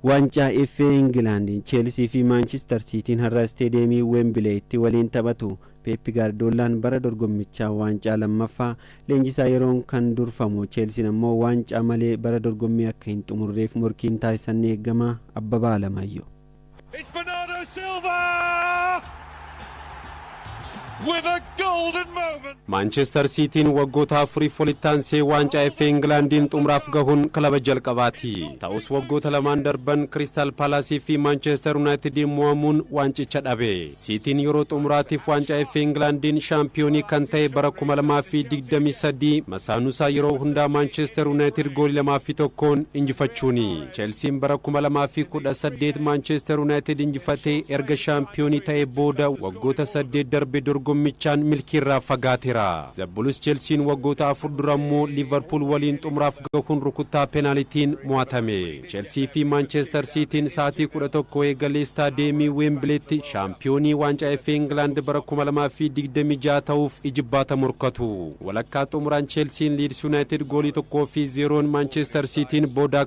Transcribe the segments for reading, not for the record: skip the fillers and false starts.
Waancaa FA England Chelsea fi Manchester City har'a Stadium Wembley itti waliin taphatu. Pep Guardiola bara dorgommichaa waancaa lammaffaa leenjisaa yeroon kan durfamu. Chelsea ammoo waancaa malee bara dorgommii akka hin xumurreef morkiin taasisan eegama. Abbabaa Alamaayyoo. It's Bernardo Silva with a golden moment. Manchester City waggoota afurii folittaansee waancaa FA England xumuraaf gahuun kilaba jalqabaati. Ta'us waggoota lamaan darban Crystal Palace fi Manchester United mo'amuun waancicha dhabe. City yeroo xumuraatiif waancaa FA England shaampiyoonii kan ta'e bara 2023 masaanusaa yeroo hundaa Manchester United goolii 2-1 injifachuuni. Chelsea bara 2018 Manchester United injifatee erga shaampiyoonii ta'e booda waggoota 8 darbe dorgommichaan milkiirraa fagaateera. The Blues Chelsea waggoota 4 durammoo Liverpool waliin xumuraaf gahuun rukuttaa penaltiin mo'atame. Chelsea fi Manchester City sa'aatii 11 eegalee Stadium Wembleytti shaampiyoonii waancaa FA England bara 2026 ta'uuf ijibbaata morkatu. Walakkaa xumuraan Chelsea Leeds United goolii 1-0 Manchester City booda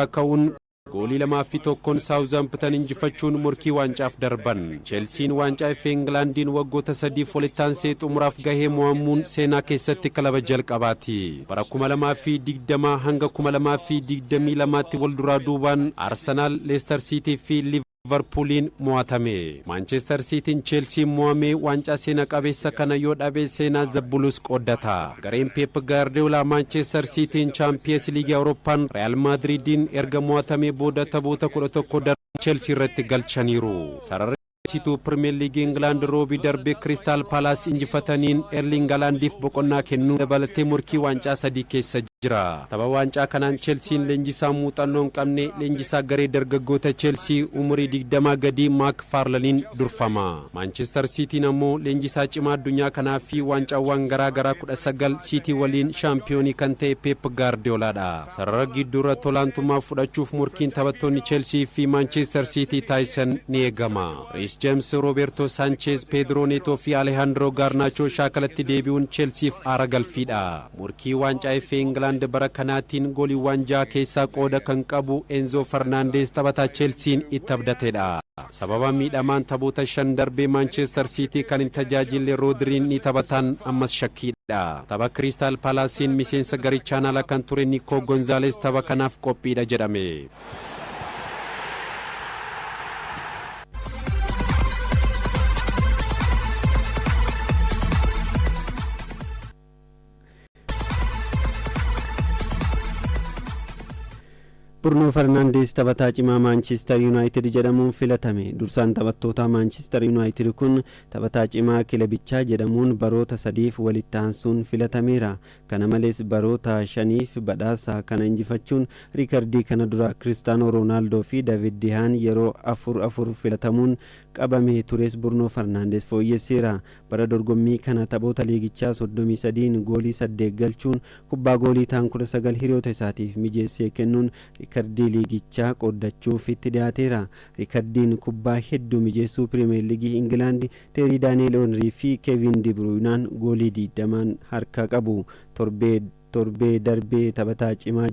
ka'uun goolii 2-1 Southampton injifachuun morkii waancaaaf darban. Chelsea waancaa FA England waggoota 3 folittaansee xumuraaf gahee mo'amuun seenaa keessatti kilaba jalqabaati. Bara 2020 hanga 2022tti wal duraa duubaan Arsenal, Leicester City fi Liverpoolin mo'atame. Manchester City Chelsea mo'ame waancaa seenaa qabeessa kana yoo dhabe seenaa The Blues qoddata. Gareen Pep Guardiola Manchester City Champions League Euroopan Real Madridin erga mo'atame booda taphoota 11 Chelsea irratti galchaniiru. Sararri Situ Premier League England roobi darbe Crystal Palace injifataniin Erling Haalandiif boqonnaa kennuu dabalatee morkii waancaa 3 keessa jira. Tapha waancaa kanaan Chelsea leenjisaa muuxannoon qabne leenjisaa garee dargaggoota Chelsea umurii 20 gadi Mark Farlanin durfama. Manchester City ammoo leenjisaa cimaa addunyaa kanaa fi waancawwan garaa 19 City waliin shaampiyoonii kan ta'e Pep Guardiolaadha. Sarara gidduura tolaantumaa fudhachuuf morkiin taphattoonni Chelsea fi Manchester City taasisan ni eegama. James Roberto Sanchez, Pedro Neto fi Alejandro Garnacho shaakalatti deebi'uun Chelseaf aara galfiidha. Morkii waancaa FA England bara kanaatiin gooliiwwan 6 keessaa qooda kan qabu Enzo Fernandez taphataa Chelsea itti abdateedha. Sababa miidhamaan taphoota 5 darbee Manchester City kan hin tajaajille Rodriin ni taphatan ammas shakkiidha. Tapha Crystal Palacein miseensa garichaan ala kan ture Nico Gonzalez tapha kanaaf qophiidha jedhame. Bruno Fernandes taphataa cimaa Manchester United jedhamuun filatame. Dursaan taphattoota Manchester United kun taphataa cimaa kilabichaa jedhamuun baroota 3f walitti aansuun filatameera. Kana malees baroota 5f badhaasa kana injifachuun riikardii kana dura Cristiano Ronaldo fi David De Gea yeroo 4 filatamuun qabamee tures Bruno Fernandes fooyyesseera. Bara dorgommii kana taphoota liigichaa 33 goolii 8 galchuun kubbaa goolii ta'an 19 hiriyoota isaatiif mijeessee kennuun riikardii liigichaa qoodachuuf itti dhiyaateera. Riikardiin kubbaa hedduu mijeessuu Premier League England Terry Daniel Henry fi Kevin De Bruyne goolii 20 harka qabu. Torbee darbee taphataa cimaa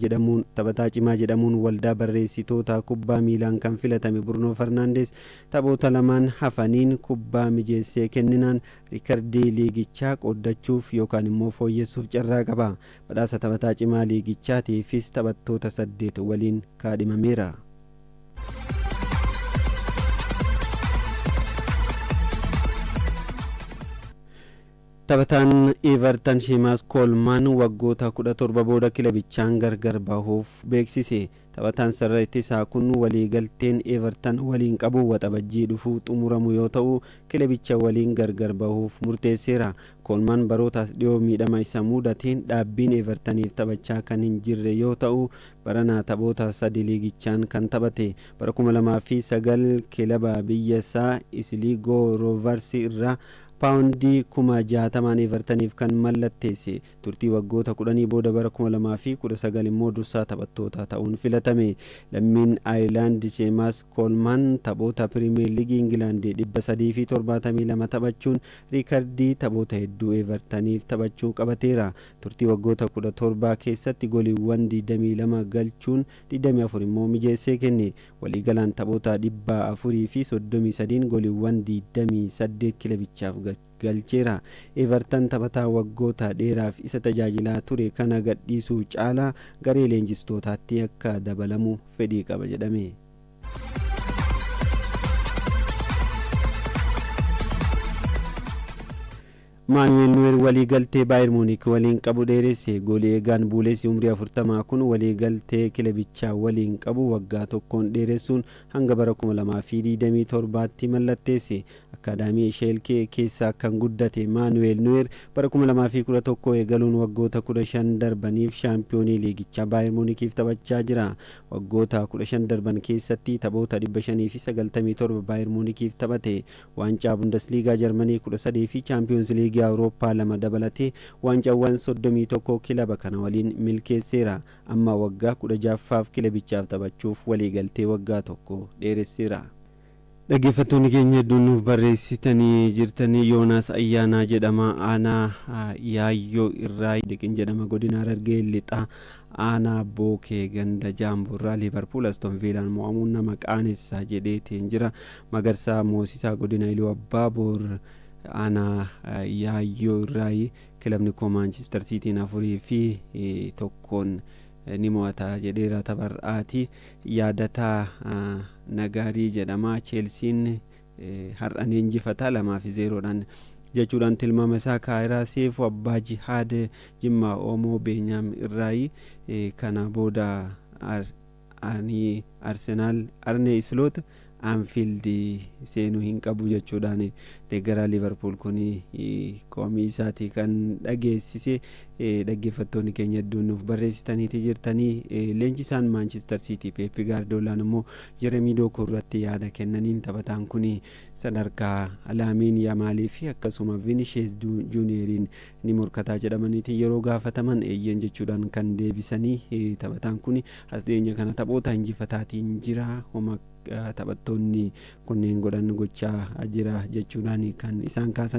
jedhamuun waldaa barreessitoota kubbaa miilaan kan filatame Bruno Fernandes taphoota lamaan hafaniin kubbaa mijeessee kenninaan riikardii liigichaa qoodachuuf yookaan immoo fooyyessuuf carraa qaba. Badhaasa taphataa cimaa liigichaatiifis taphattoota 8 waliin kaadhimameera. Taphataan Everton Seamus Coleman waggoota 17 booda kilabichaan gargar bahuuf beeksise. Taphataan sarara ittisaa kun waliigalteen Everton waliin qabu waxabajjii dhufuu xumuramu yoo ta'u kilabicha waliin gargar bahuuf murteesseera. Coleman barootaas dhiyoo miidhama isa mudateen dhaabbiin Evertoniif taphachaa kan hin jirre yoo ta'u baranaa taphoota 3 liigichaan kan taphate. Bara 2009 kilaba biyya isaa Sligo Rovers irraa paawundii 60,000 Evertoniif kan mallatteesse. Turtii waggoota 10 booda bara 2019 immoo dursaa taphattoota ta'uun filatame. Lammiin Aayirlaand Seemas Koolman taphoota piriimiyer liigii Ingilaandii 372 taphachuun riikardii taphoota hedduu Evertoniif taphachuu qabateera. Turtii waggoota 17 keessatti goliiwwan 22 galchuun 24 immoo mijeessee kenne. Waliigalaan taphoota 433 goliiwwan 28 kilabichaaf galcheera. Everton taphataa waggoota dheeraaf isa tajaajilaa ture kana gadhiisuu caalaa garee leenjistootaatti akka dabalamu fedhii qaba jedhame. Maanuweel Nuwer waliigaltee Baayern Muunik waliin qabu dheeresse. Goolii eegaan buuleessi umrii 40 kun waliigaltee kilabichaa waliin qabu waggaa tokkoon dheeressuun hanga bara 2027tti mallatteesse. Akaadaamii Sheelkee keessaa kan guddate Maanuweel Nuwer bara 2011 eegaluun waggoota 15 darbaniif shaampiyoonii liigichaa Baayern Muunikiif taphachaa jira. Waggoota 15 darban keessatti taphoota 597 Baayern Muunikiif taphate. Waancaa Bundesliigaa Jarmanii 13 fi Chaampiyoons Liigii Awurooppaa 2 dabalatee waancawwan 31 kilaba kana waliin milkeesseera. Amma waggaa 16ffaaf kilabichaaf taphachuuf waliigaltee waggaa tokko dheeresseera. Dhaggeeffattoonni keenya hedduun nuuf barreessitanii jirtanii. Yoonaas Ayyaanaa jedhama. Aanaa Yaayyoo irraa Diqin jedhama. Godina Harargee Lixaa aanaa Bookee ganda Jaamburraa Liverpool Aston Villaan mo'amuun nama qaanessaa jedheetiin jira. Magarsaa Moosisaa godina Iluu Abbaa Boor aanaa Yaayyoo irraa kilabni koo Manchester City 4-1 ni mo'ata jedheera. Tabar'aati yaadataa Nagaarii jedhama. Cheelsiin har'an injifataa 2-0dhaan jechuudhaan tilmaama isaa Kaayiraa Seefuu Abbaa Jihaad Jimmaa Oomoo Beenyaam irraa kana booda Arsenaal Arne Isloot Anfield seenuu hin qabu jechuudhaan deeggaraa Liverpool kun komii isaatii kan dhageessise. Dhaggeeffattoonni keenya hedduun nuuf barreessitaniiti jirtanii. Leenjisaan Manchester City Pep Guardiolaan immoo Jeremii Dookuu irratti yaada kennaniin taphataan kun sadarkaa Laamiin Yamaalii fi akkasuma Vinicius Junioriin ni morkataa jedhamaniiti yeroo gaafataman eeyyen jechuudhaan kan deebisanii taphataan kun as dhiyeenya kana taphoota injifataatiin jira. Homa taphattoonni kunneen godhan gochaa jira jechuudhaan kan isaan kaasanii.